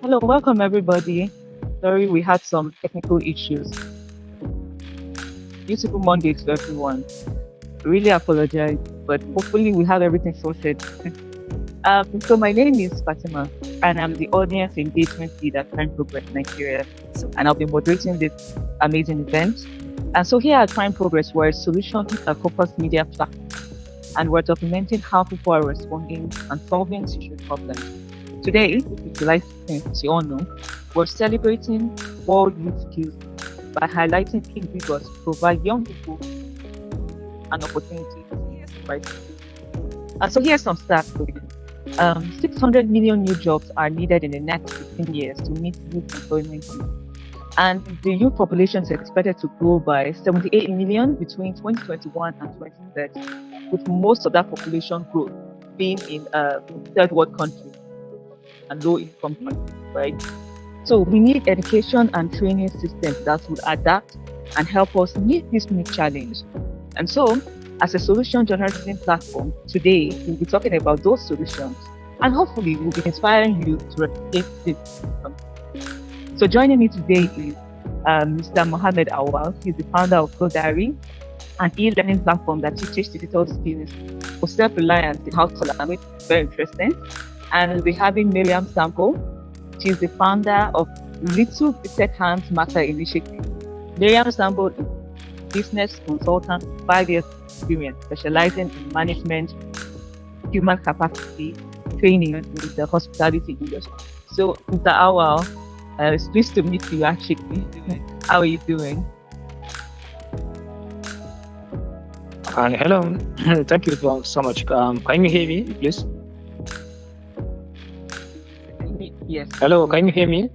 Hello, welcome everybody. Sorry, we had some technical issues. Beautiful Monday to everyone. Really apologize, but hopefully we have everything sorted. So my name is Fatima, and I'm the audience engagement lead at Crime Progress Nigeria, and I'll be moderating this amazing event. And so here at Crime Progress, we're a solution-focused media platform, and we're documenting how people are responding and solving social problems. Today, which is July 16th, as you all know, we're celebrating World Youth Skills by highlighting key figures to provide young people an opportunity to rise. And so here's some stats for you. 600 million new jobs are needed in the next 15 years to meet youth employment needs. And the youth population is expected to grow by 78 million between 2021 and 2030, with most of that population growth being in third world countries and low income countries, right? So we need education and training systems that will adapt and help us meet this new challenge. And so, as a solution journalism platform, today we'll be talking about those solutions and hopefully we'll be inspiring you to replicate this. So joining me today is Mr. Mohammed Auwal. He's the founder of Go Diary, an e-learning platform that teaches digital skills for self-reliance in household language. Very interesting. And we'll be having Maryam Sambo. She's the founder of Little Gifted Hands Matter Initiative. Maryam Sambo is a business consultant with 5 years experience, specializing in management, human capacity, training in the hospitality industry. So, Mr. Awal, it's pleased to meet you actually. How are you doing? Hello, thank you so much. Can you hear me, please? Yes. Hello, can you hear me?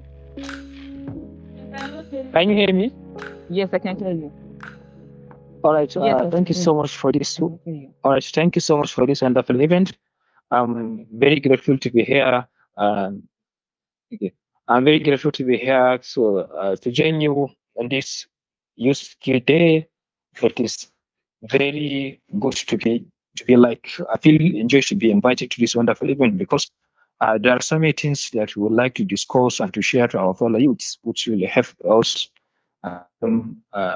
Can you hear me? Yes, I can hear you. All right. Yes, Thank you so much for this. I can hear you. All right. Thank you so much for this wonderful event. I'm very grateful to be here. Um, okay. I'm very grateful to be here to join you on this Youth Skill Day. It is very good to be like I feel enjoyed to be invited to this wonderful event because there are so many things that we would like to discuss and to share to our fellow youths, which will help us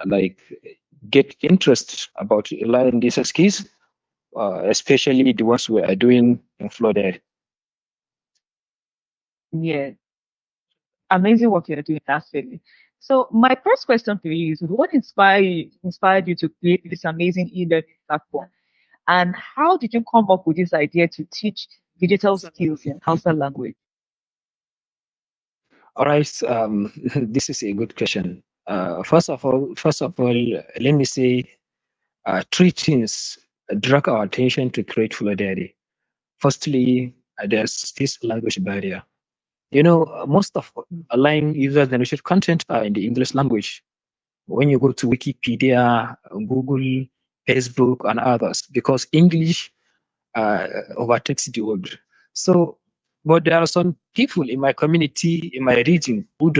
like get interest about learning these skills, especially the ones we are doing in Florida. Yeah, amazing work you're doing, actually. So my first question for you is, what inspired you to create this amazing e-learning platform? And how did you come up with this idea to teach digital skills in Hausa language? All right, this is a good question. First of all, let me say three things drag our attention to create Florida. Firstly, there's this language barrier. Most of online user generated content are in the English language. When you go to Wikipedia, Google, Facebook, and others, because English overtakes the world. So, but there are some people in my community, in my region, who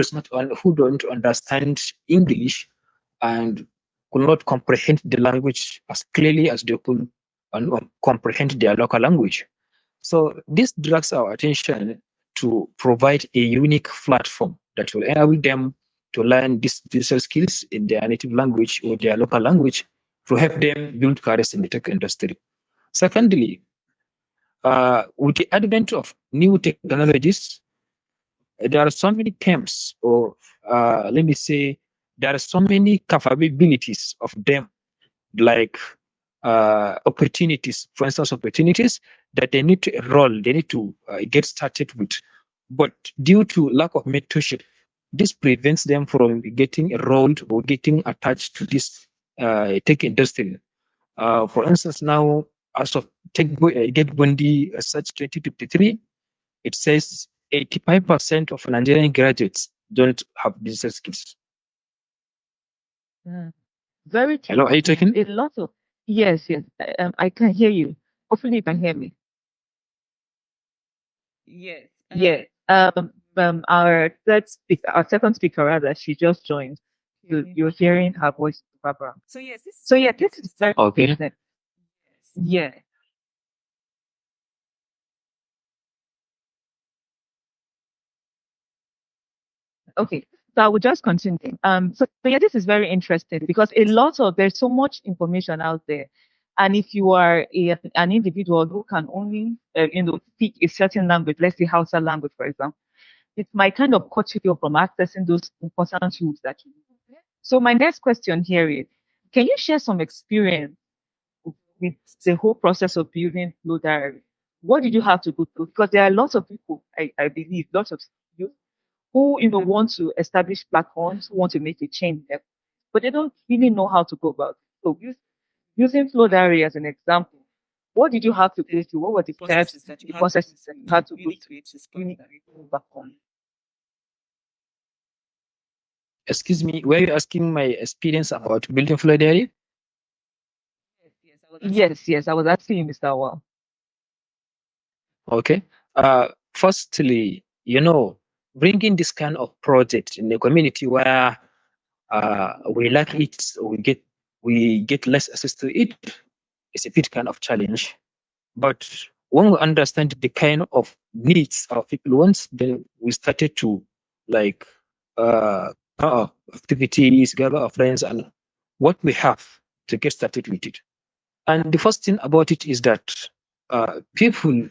don't understand English and could not comprehend the language as clearly as they could comprehend their local language. So this draws our attention to provide a unique platform that will enable them to learn these digital skills in their native language or their local language to help them build careers in the tech industry. Secondly, with the advent of new technologies, there are so many terms, or let me say, there are so many capabilities of them, like opportunities, for instance, opportunities that they need to enroll, they need to get started with. But due to lack of mentorship, this prevents them from getting enrolled or getting attached to this tech industry. For instance, now, as of Get Bundy Search 2053, it says 85% of Nigerian graduates don't have digital skills. Mm, very true. Hello, are you talking? A lot of yes, yes. I can hear you. Hopefully, you can hear me. Yes. Yeah. Our second speaker rather, she just joined. You're hearing her voice in the background. So yes, this is So yeah, this is very Okay. interesting. Yeah. Okay, so I will just continue. So yeah, this is very interesting because there's so much information out there, and if you are an individual who can only speak a certain language, let's say Hausa language, for example, it might kind of cut you off from accessing those important tools that you need. So my next question here is, can you share some experience with the whole process of building Flow Diary? What did you have to go through? Because there are lots of people, I believe, lots of youth who want to establish platforms, who want to make a change there, but they don't really know how to go about it. So using Flow Diary as an example, what did you have to go through? What were the steps, the processes that you had to go through to really overcome? Excuse me, were you asking my experience about building Flow Diary? Yes, I was asking you, Mr. Auwal. Okay. Firstly, bringing this kind of project in the community where we lack it, we get less access to it, is a bit kind of challenge. But when we understand the kind of needs our people want, then we started to like activities, gather our friends, and what we have to get started with it. And the first thing about it is that people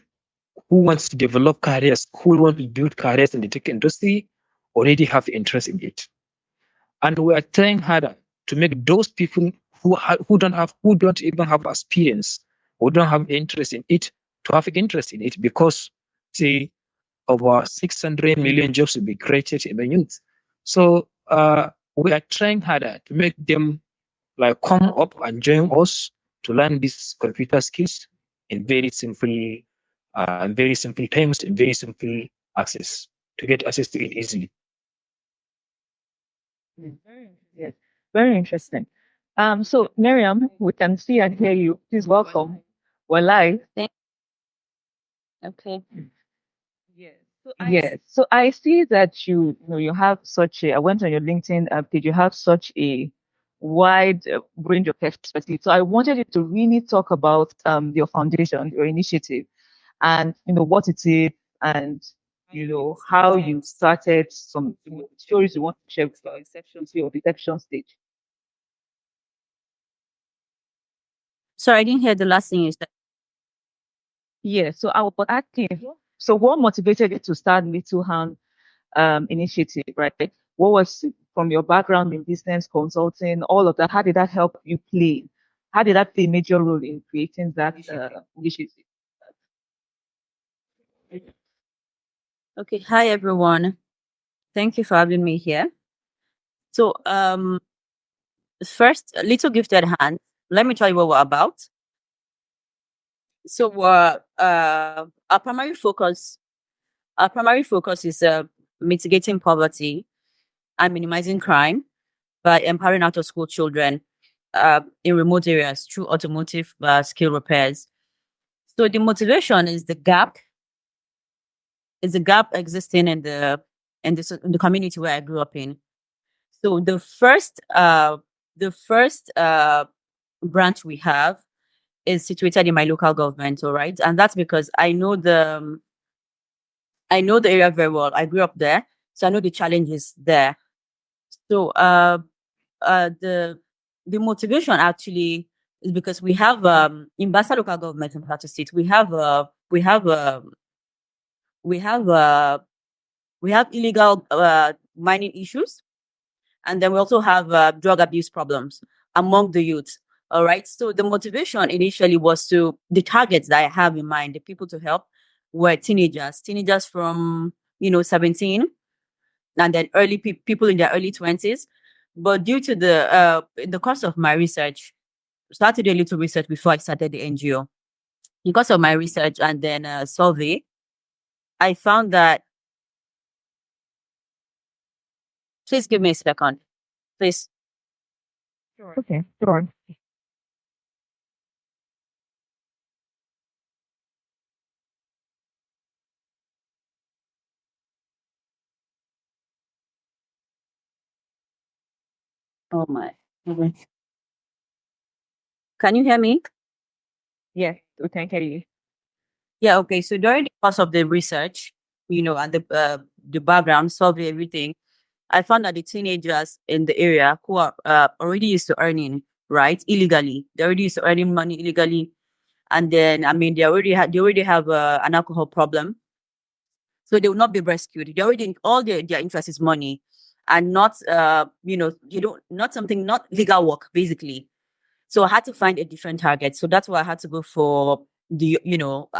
who wants to develop careers, who want to build careers in the tech industry, already have interest in it. And we are trying harder to make those people who don't even have experience, who don't have interest in it, to have interest in it, because say over 600 million jobs will be created in the youth. So we are trying harder to make them like come up and join us to learn these computer skills in very simple terms, and very simple access, to get access to it easily. Yes, very interesting. So Miriam, we can see and hear you. Please welcome. We're live. Okay. Yes. So I see that you have such a. I went on your LinkedIn page. You have such a wide range of expertise. So I wanted you to really talk about your foundation, your initiative, and what it is, and how you started. Some stories you want to share with our inception to your detection stage. Sorry, I didn't hear the last thing you said. Yeah. So I was asking. So what motivated you to start Little Hand initiative, right? What was from your background in business consulting, all of that? How did that help you play? How did that play a major role in creating that initiative? Okay. Hi, everyone. Thank you for having me here. So, first, a little gifted hand. Let me tell you what we're about. So, our primary focus is mitigating poverty and minimizing crime by empowering out of school children in remote areas through automotive skill repairs. So, the motivation is the gap existing in the community where I grew up in. So the first branch we have is situated in my local government, all right, and that's because I know the area very well. I grew up there, so I know the challenges there. So the motivation actually is because we have in Basa local government in Plateau State, we have illegal mining issues, and then we also have drug abuse problems among the youth. All right. So the motivation initially was the targets that I have in mind, the people to help were teenagers from 17, and then people in their early 20s. But due to in the course of my research, started to do a little research before I started the NGO. Because of my research and then survey, I found that. Please give me a second, please. Okay, sure. Oh my. Okay. Can you hear me? Yes, we can hear you. Yeah, okay. So during the course of the research, and the background, survey, everything, I found that the teenagers in the area who are already used to earning, right, illegally, they're already used to earning money illegally. And then, I mean, they already have an alcohol problem. So they will not be rescued. They already, all their interest is money and not, you don't, not something, not legal work, basically. So I had to find a different target. So that's why I had to go for I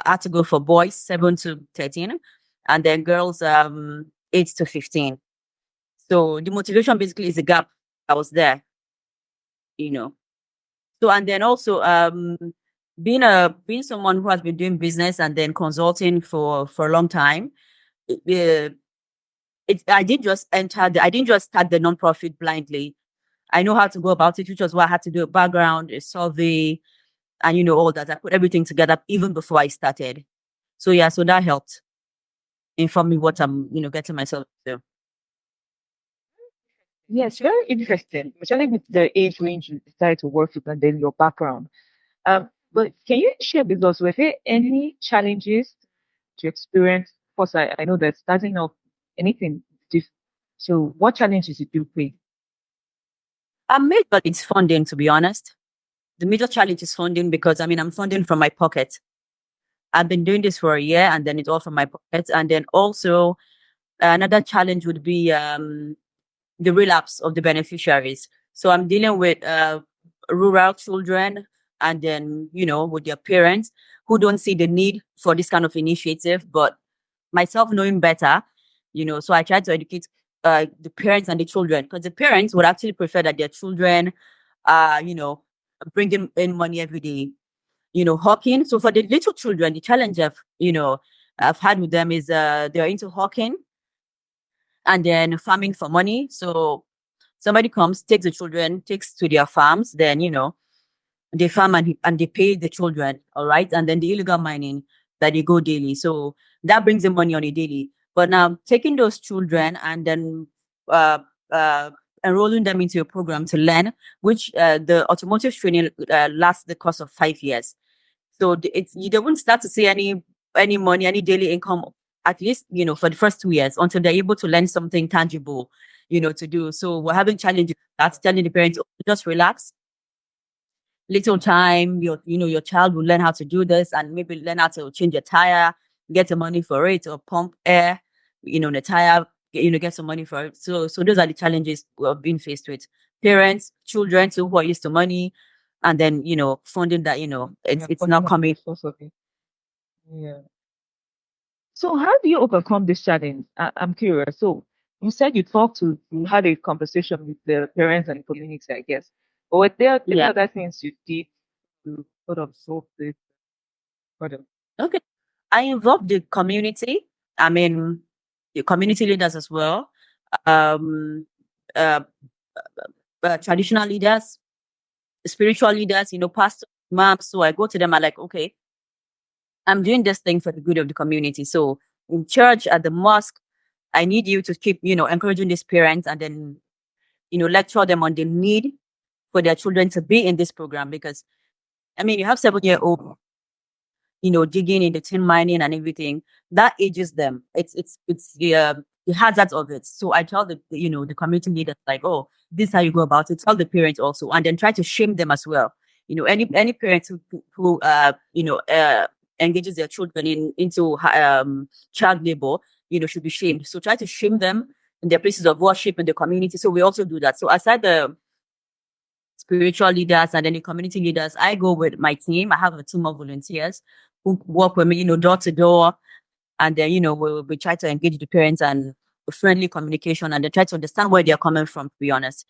had to go for boys 7 to 13, and then girls 8 to 15. So the motivation basically is the gap that was there, you know. So and then also being someone who has been doing business and then consulting for a long time, it, I didn't just start the nonprofit blindly. I know how to go about it, which was why I had to do a background, a survey, and all that. I put everything together even before I started. So yeah, so that helped inform me what I'm, getting myself to. Yes, very interesting, especially with the age range you decide to work with and then your background. But can you share with us, were there any challenges to experience? Of course, I know that starting off anything. diff- So, what challenges did you face? Major it's funding, to be honest. The major challenge is funding because I mean I'm funding from my pocket. I've been doing this for a year and then it's all from my pocket. And then also another challenge would be the relapse of the beneficiaries. So I'm dealing with rural children and then, with their parents who don't see the need for this kind of initiative, but myself knowing better, so I try to educate the parents and the children because the parents would actually prefer that their children are, bringing in money every day, hawking. So for the little children, the challenge I've had with them is they're into hawking and then farming for money. So somebody comes, takes the children, takes to their farms, then they farm and they pay the children, all right, and then the illegal mining that they go daily. So that brings them money on a daily. But now taking those children and then uh, uh, enrolling them into a program to learn, which the automotive training lasts the course of 5 years. So it's you don't start to see any money, any daily income, at least for the first 2 years until they're able to learn something tangible, to do. So we're having challenges. That's telling the parents, "Oh, just relax, little time. Your child will learn how to do this and maybe learn how to change a tire, get the money for it, or pump air, in the tire, get some money for it." So those are the challenges we're being faced with. Parents, children, so who are used to money, and then funding that Yeah, it's funding not of the coming. source of it. Yeah. So, how do you overcome this challenge? I'm curious. So, you said you had a conversation with the parents and the community, I guess. But were there any Yeah. other things you did to sort of solve this problem? Okay. I involve the community. I mean, the community leaders as well. Um, uh, Traditional leaders, spiritual leaders, pastors, imams. So I go to them. I'm like, okay, I'm doing this thing for the good of the community. So in church, at the mosque, I need you to keep, encouraging these parents and then, lecture them on the need for their children to be in this program because I mean, you have 7-year-old digging in the tin mining and everything, that ages them. It's the hazards of it. So I tell the community leaders like, oh, this is how you go about it. Tell the parents also, and then try to shame them as well. Any parents who engages their children into child labor, should be shamed. So try to shame them in their places of worship in the community. So we also do that. So aside the spiritual leaders and then the community leaders, I go with my team. I have a team of volunteers who work with me, door to door. And then, we try to engage the parents and friendly communication and then try to understand where they're coming from, to be honest.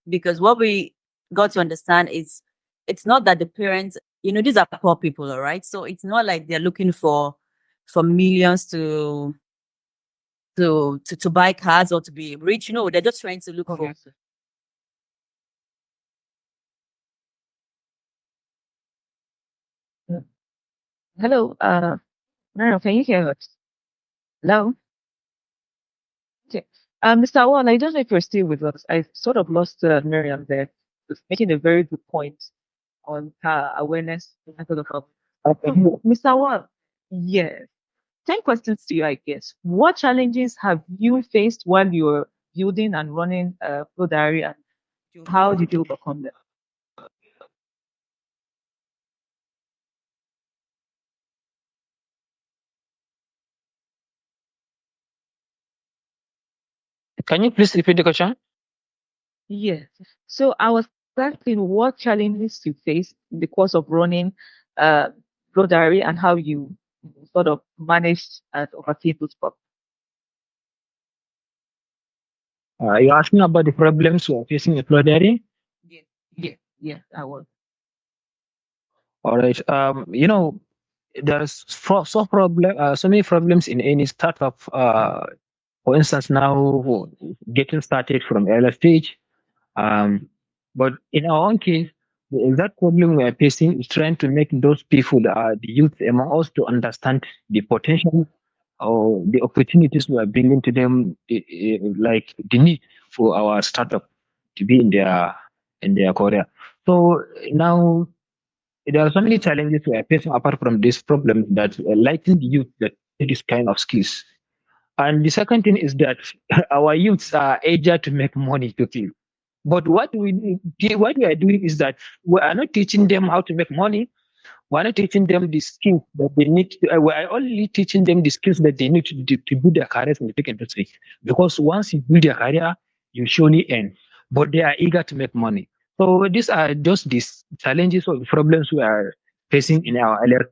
Because what we got to understand is it's not that the parents, these are poor people, all right? So it's not like they're looking for millions to buy cars or to be rich. No, they're just trying to look for. Obviously. Mm. Hello, Maryam, can you hear us? Hello? Okay. Mr. Auwal, I don't know if you're still with us. I sort of lost Miriam there. Was making a very good point on her awareness and sort of Okay. Mr. Auwal, yes. 10 questions to you, I guess. What challenges have you faced while you're building and running Flow Diary, and how did you overcome them? Can you please repeat the question? Yes. So I was asking what challenges you faced in the course of running uh, Flow Diary, and how you sort of managed and overcame those problems. You're asking about the problems we are facing at Florida. Yes. Yes. Yes, I was. All right. There's so many problems in any startup. For instance, now getting started from early stage. Um, but in our own case, the exact problem we are facing is trying to make those people, the youth among us, to understand the potential or the opportunities we are bringing to them, like the need for our startup to be in their career. So now there are so many challenges we are facing apart from this problem that likely the youth that need this kind of skills. And the second thing is that our youths are eager to make money quickly. But what we are doing is that we are not teaching them how to make money. We're not teaching them the skills that they need. We are only teaching them the skills that they need to build their careers in the tech industry. Because once you build your career, you surely earn. But they are eager to make money. So these are just these challenges or problems we are facing in our earlier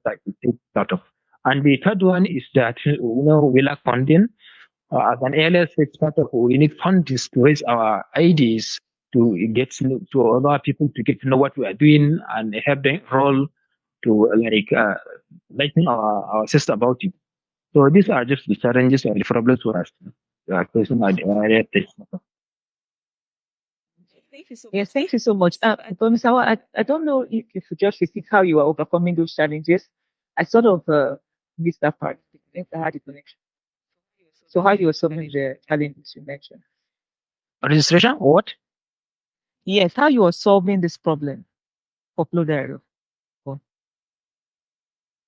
startup. And the third one is that we lack funding. As an earlier stage startup, we need funding to raise our ideas to get to other people to get to know what we are doing and help them roll to lighten our system about it. So these are just the challenges and the problems we are facing at the area. Yes, thank you so much. But Mr. Awa, I don't know if you could just repeat how you are overcoming those challenges. I sort of missed that part. I think I had a connection. So how you were solving the challenges you mentioned? Registration? What? Yes, how you are solving this problem for Flow Diary. Oh,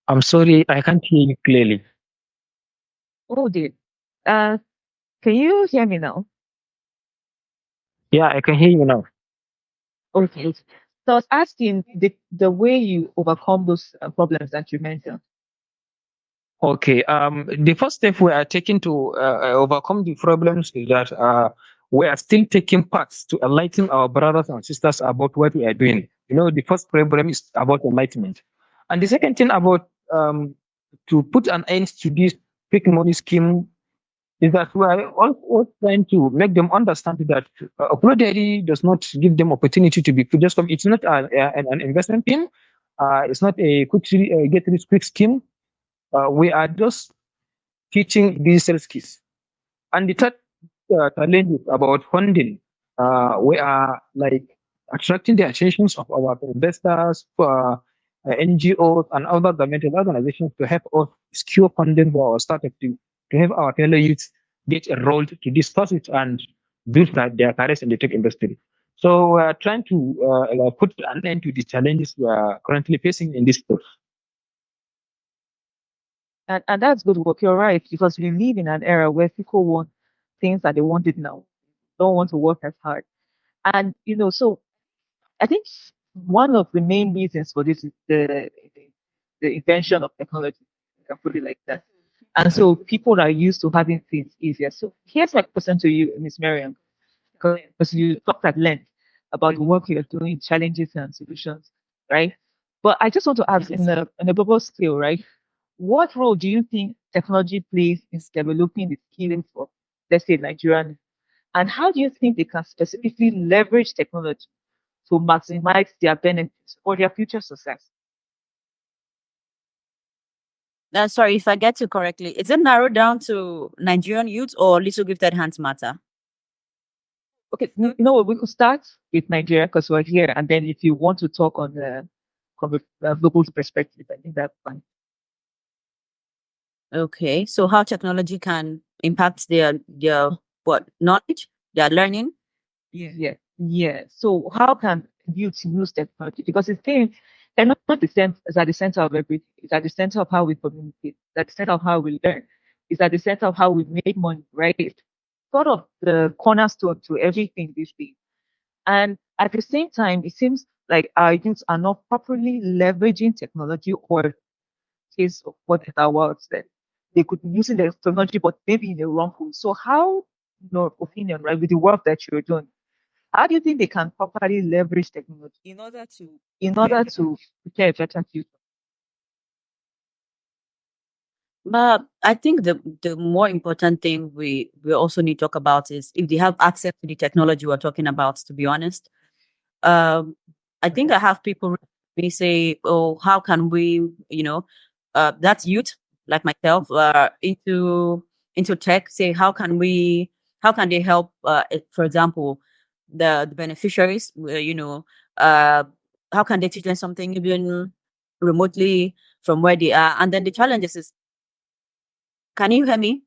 I'm sorry, I can't hear you clearly. oh, dear. Uh, can you hear me now? Yeah, I can hear you now. Okay. So I was asking the way you overcome those problems that you mentioned. Okay. The first step we are taking to overcome the problems is that we are still taking parts to enlighten our brothers and sisters about what we are doing. The first problem is about enlightenment, and the second thing about to put an end to this quick money scheme is that we are also trying to make them understand that Upload Dairy does not give them opportunity to be just come. It's not an investment scheme. It's not a quick get rich quick scheme. We are just teaching digital skills. And the third challenge is about funding. We are like attracting the attentions of our investors, NGOs, and other governmental organizations to help us secure funding for our startup to have our fellow youths get enrolled to discuss it and build their careers in the tech industry. So we are trying to put an end to the challenges we are currently facing in this space. And that's good work. You're right, because we live in an era where people want things that they want it now. Don't want to work as hard. And so I think one of the main reasons for this is the invention of technology. You can put it like that. And so people are used to having things easier. So here's my question to you, Miss Maryam, because you talked at length about the work you're doing, challenges and solutions, right? But I just want to ask in a global scale, right? What role do you think technology plays in developing the skills of, let's say, Nigerian? And how do you think they can specifically leverage technology to maximize their benefits for their future success? Sorry, if I get you correctly, is it narrowed down to Nigerian youth or little gifted hands matter? Okay, we could start with Nigeria because we're here, and then if you want to talk on the from a global perspective, I think that's fine. Okay, so how technology can impact their what knowledge, their learning? Yeah, yeah. So how can youth use technology? Because it's saying technology is at the center of everything. It's at the center of how we communicate. It's at the center of how we learn. It's at the center of how we make money, right? sort of the cornerstone to everything these days. And at the same time, it seems like our youths are not properly leveraging technology, or case of what the world said. They could be using the technology, but maybe in the wrong way. So how, in your opinion, right, with the work that you're doing, how do you think they can properly leverage technology in order to prepare a better future? But I think the more important thing we also need to talk about is if they have access to the technology we're talking about. To be honest, um, I think I have people may say, "Oh, how can we?" That's youth like myself into tech. Say, how can we? How can they help? For example, the beneficiaries. Uh, how can they teach them something even remotely from where they are? And then the challenges is, can you hear me?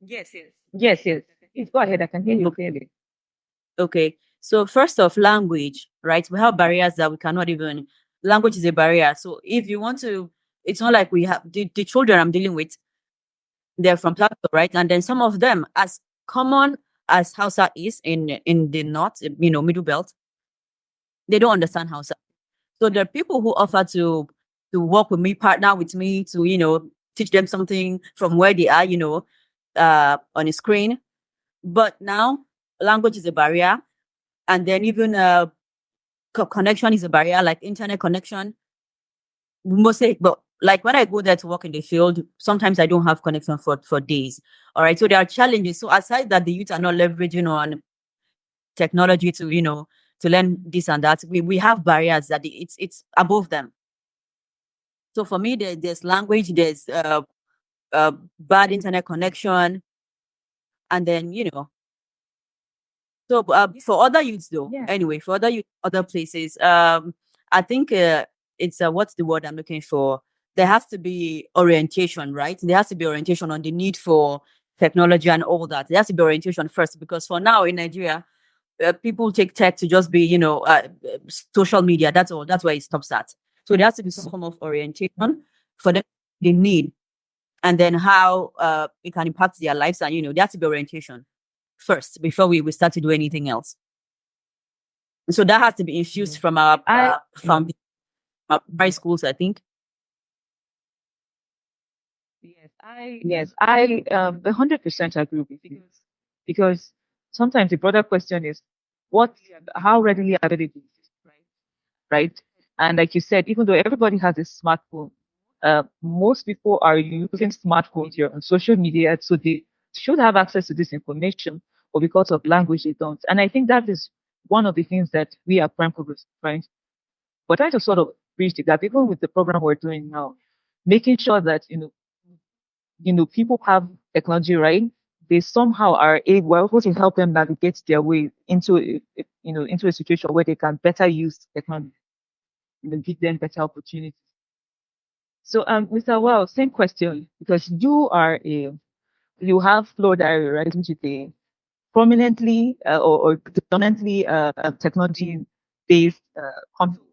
Yes, yes. Please go ahead. I can hear you clearly. Okay. So first off, language, right? We have barriers that we cannot even. Language is a barrier. So if you want to, it's not like we have the children I'm dealing with. They're from Plateau, right? And then some of them, as common as Hausa is in the north, middle belt, they don't understand Hausa. So there are people who offer to work with me, partner with me to teach them something from where they are, on a screen. But now language is a barrier, and then even connection is a barrier, like internet connection. Mostly, but like when I go there to work in the field, sometimes I don't have connection for days. All right, so there are challenges. So aside that, the youth are not leveraging on technology to to learn this and that. We have barriers that it's above them. So for me, there's language, there's bad internet connection, and then So, for other youths though, Yeah. anyway, for other youth, other places, I think it's what's the word I'm looking for? There has to be orientation, right? There has to be orientation on the need for technology and all that. There has to be orientation first, because for now in Nigeria, people take tech to just be, social media. That's all. That's where it stops at. So there has to be some form of orientation for them, the need, and then how it can impact their lives, and there has to be orientation first before we start to do anything else. So that has to be infused from our from our primary schools, I think. Yes, I 100% agree with you, because sometimes the broader question is what how readily available is it, right? And like you said, even though everybody has a smartphone, most people are using smartphones here on social media, so they should have access to this information, but because of language, they don't. And I think that is one of the things that we are prime focus trying. We're trying to sort of bridge the gap, even with the program we're doing now, making sure that people have technology right. They somehow are able, we're able to help them navigate their way into into a situation where they can better use technology, give them better opportunities. So, Mr. Well, same question, because you have flow diary, right, which is a prominently or predominantly technology based company.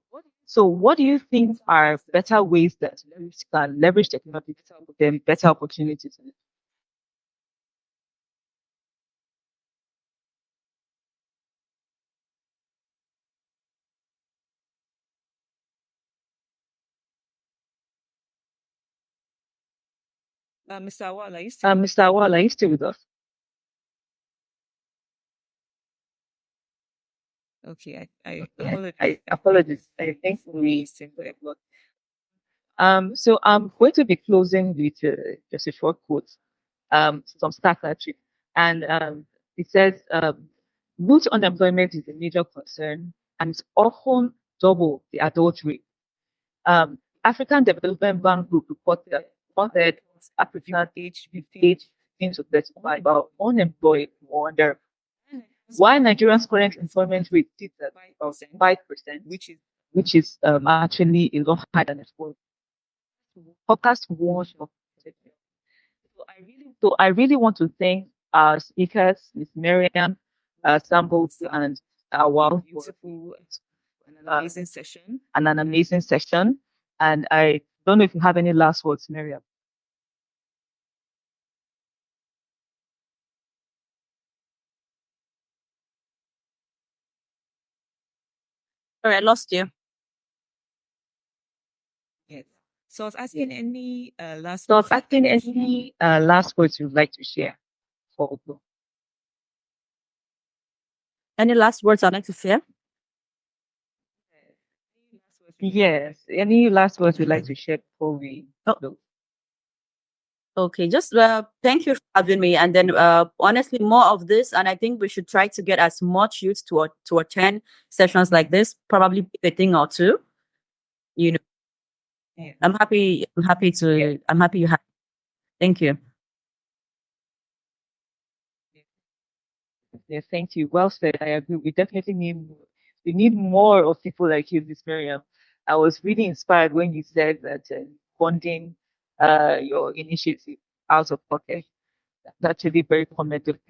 So, what do you think are better ways that you can leverage technology to give them better opportunities? Mr. Awal, are you still with us? I apologize. I think we simply upload. So I'm going to be closing with just a short quote, some stats actually. And it says, youth unemployment is a major concern and it's often double the adult rate. African Development Bank Group reported that one-third African age 15 to 35 are unemployed or under, while Nigeria's current employment rate sits at about 5%, which is actually a lot higher than expected. Podcast was so I really want to thank our speakers, Miss Maryam, Sambo, and Auwal for an amazing session. And I don't know if you have any last words, Maryam. Sorry, I lost you. Yes. So I was asking any last So, I was asking any last words you'd like to share for Opal? Any last words I'd like to share? Yes. Any last words you'd like to share before we Oh. close? Okay, just thank you for having me. And then honestly, more of this, and I think we should try to get as much youth to attend sessions like this. Probably pick a thing or two. You know, Yeah. I'm happy. I'm happy to. I'm happy you have. Thank you. Yes, thank you. Well said. I agree. We need more of people like you, Miss Miriam. I was really inspired when you said that funding your initiative out of pocket. That's really very commendable.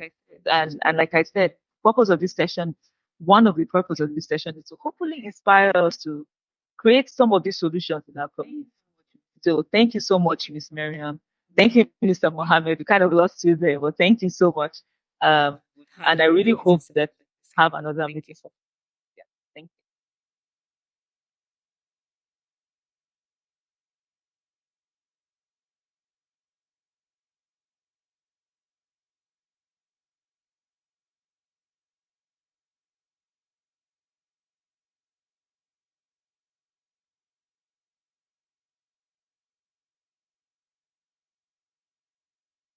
And like I said, purpose of this session, one of the purpose of this session is to hopefully inspire us to create some of these solutions in our community. So thank you so much, Miss Miriam. Thank you, Mr. Mohammed. We kind of lost you there, but thank you so much. And I really hope that have another meeting.